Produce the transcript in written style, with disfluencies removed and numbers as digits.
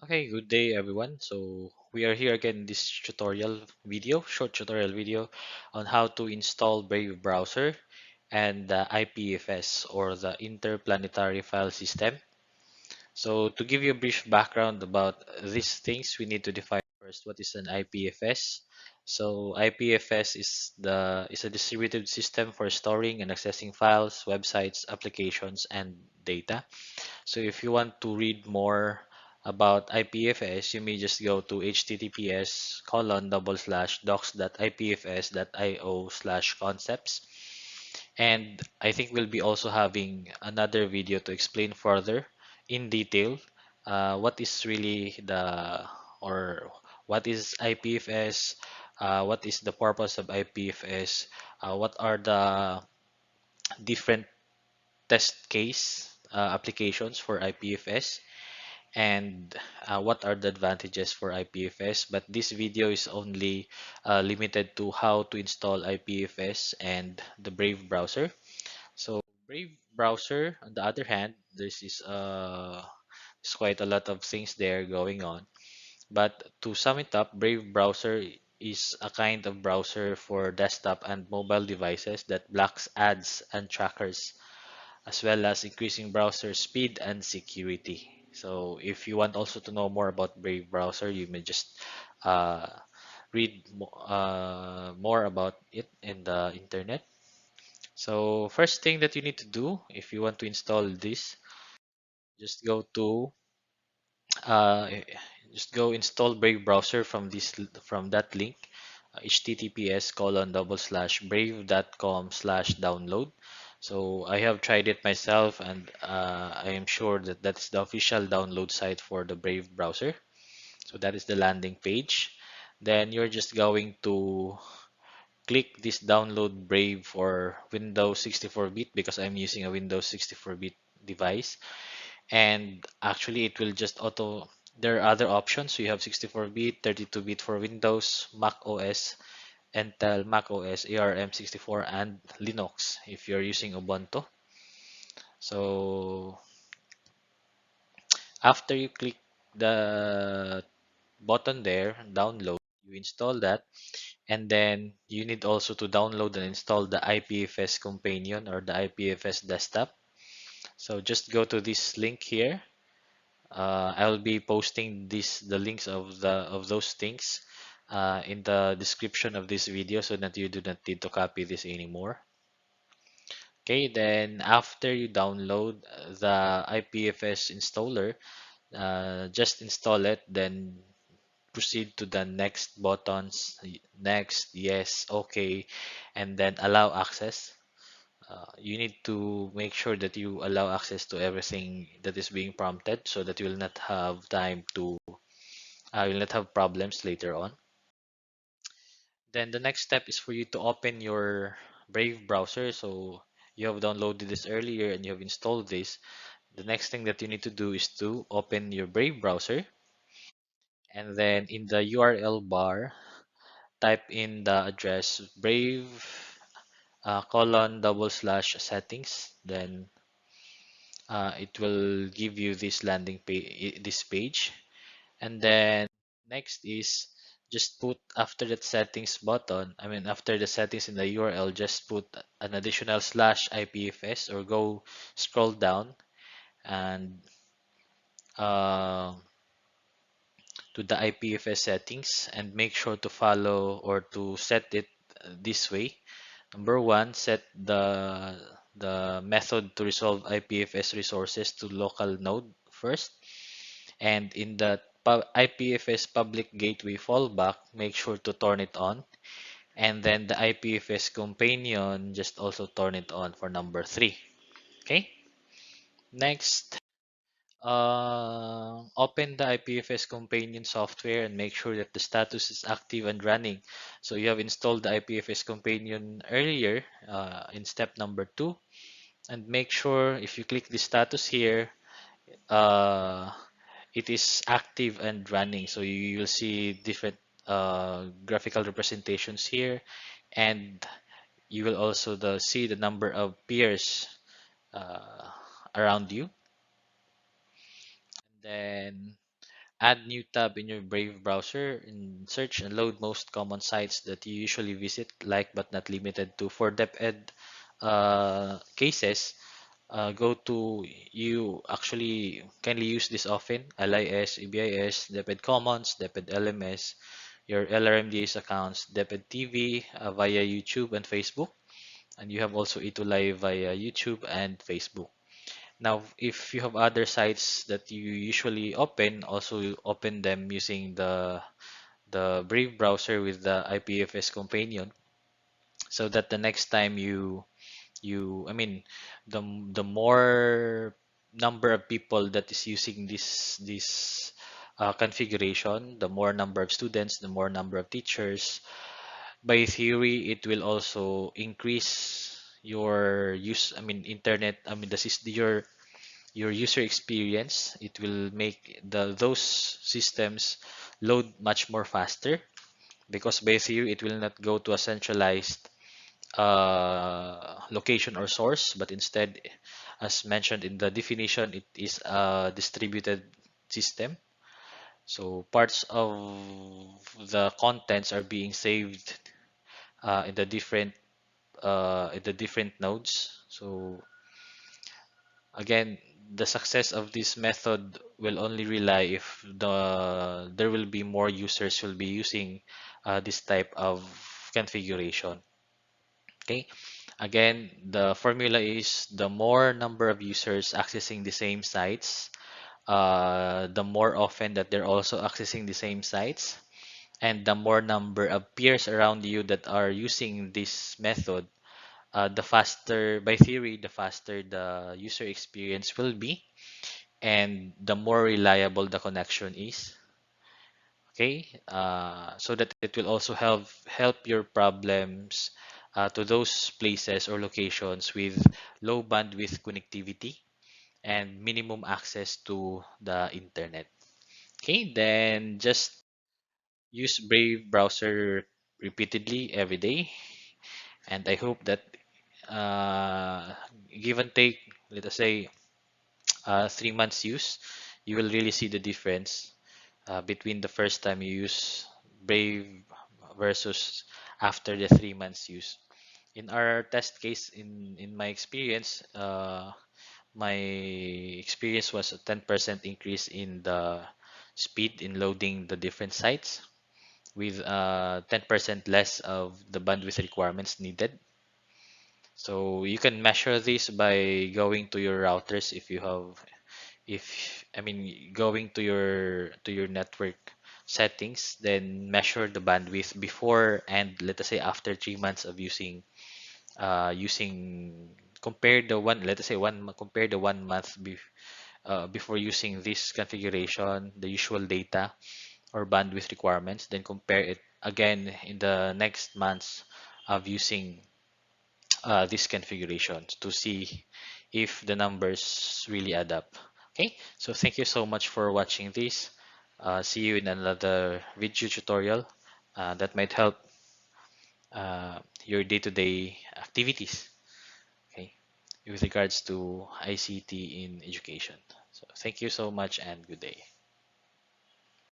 Okay, good day everyone. So we are here again in this short tutorial video on how to install Brave browser and the IPFS or the Interplanetary File System. So to give you a brief background about these things, we need to define first what is an IPFS. So IPFS is a distributed system for storing and accessing files, websites, applications, and data. So if you want to read more about IPFS, you may just go to https://docs.ipfs.io/concepts. And I think we'll be also having another video to explain further in detail what is really or what is IPFS, what is the purpose of IPFS, what are the different test case applications for IPFS, and what are the advantages for IPFS. But this video is only limited to how to install IPFS and the Brave browser. So Brave browser, on the other hand, there's quite a lot of things there going on. But to sum it up, Brave browser is a kind of browser for desktop and mobile devices that blocks ads and trackers, as well as increasing browser speed and security. So if you want also to know more about Brave browser, you may just uh, read more about it in the internet. So first thing that you need to do if you want to install this, just go to uh, just go install Brave browser from that link, https://brave.com/download. So I have tried it myself, and I am sure that that's the official download site for the Brave browser. So that is the landing page. Then you're just going to click this download Brave for Windows 64-bit because I'm using a Windows 64-bit device. And actually it will just auto, there are other options. So you have 64-bit, 32-bit for Windows, Mac OS, Intel, Mac OS, ARM64, and Linux if you're using Ubuntu. So after you click the button there, download, you install that, and then you need also to download and install the IPFS Companion or the IPFS Desktop. So just go to this link here. I'll be posting the links of those things in the description of this video so that you do not need to copy this anymore. Okay, then after you download the IPFS installer, just install it, then proceed to the next buttons, next, yes, okay, and then allow access. You need to make sure that you allow access to everything that is being prompted so that you will not have you will not have problems later on. Then the next step is for you to open your Brave browser. So you have downloaded this earlier and you have installed this. The next thing that you need to do is to open your Brave browser, and then in the URL bar, type in the address brave :/settings. Then it will give you this landing page, this page. And then next is just put after that settings button, I mean after the settings in the URL, just put an additional /IPFS, or go scroll down and uh, to the IPFS settings, and make sure to follow or to set it this way. Number one, set the method to resolve IPFS resources to local node first. And in the IPFS public gateway fallback, make sure to turn it on. And then the IPFS companion, just also turn it on for number 3. Okay. Next, open the IPFS Companion software and make sure that the status is active and running. So you have installed the IPFS Companion earlier in step number 2, and make sure if you click the status here, uh, it is active and running. So you will see different graphical representations here, and you will also see the number of peers uh, around you. Then add new tab in your Brave browser and search and load most common sites that you usually visit, like but not limited to. For DepEd cases, go to you actually kindly use this often: LIS, EBEIS, DepEd Commons, DepEd LMS, your LRMDS accounts, DepEd TV via YouTube and Facebook, and you have also ETULAY via YouTube and Facebook. Now, if you have other sites that you usually open, also you open them using the Brave browser with the IPFS Companion, so that the next time I mean, the more number of people that is using this configuration, the more number of students, the more number of teachers. By theory, it will also increase your use. I mean, internet. I mean, your user experience. It will make those systems load much more faster, because by theory it will not go to a centralized location or source, but instead, as mentioned in the definition, it is a distributed system. So parts of the contents are being saved in the different nodes. So again, the success of this method will only rely if there will be more users will be using this type of configuration. Okay. Again, the formula is the more number of users accessing the same sites, the more often that they're also accessing the same sites, and the more number of peers around you that are using this method, the faster, by theory, the faster the user experience will be, and the more reliable the connection is. Okay, so that it will also help your problems to those places or locations with low bandwidth connectivity and minimum access to the internet. Okay, then just use Brave browser repeatedly every day, and I hope that uh, give and take, let us say, 3 months use, you will really see the difference between the first time you use Brave versus after the 3 months use. In our test case, in my experience, my experience was a 10% increase in the speed in loading the different sites, with 10% less of the bandwidth requirements needed. So you can measure this by going to your routers if you have, if I mean, going to your network settings, then measure the bandwidth before and, let us say, after 3 months of using, compare the one, let us say, compare the 1 month before using this configuration, the usual data or bandwidth requirements, then compare it again in the next months of using this configuration to see if the numbers really add up. Okay, so thank you so much for watching this. See you in another video tutorial that might help your day-to-day activities, okay, with regards to ICT in education. So thank you so much and good day.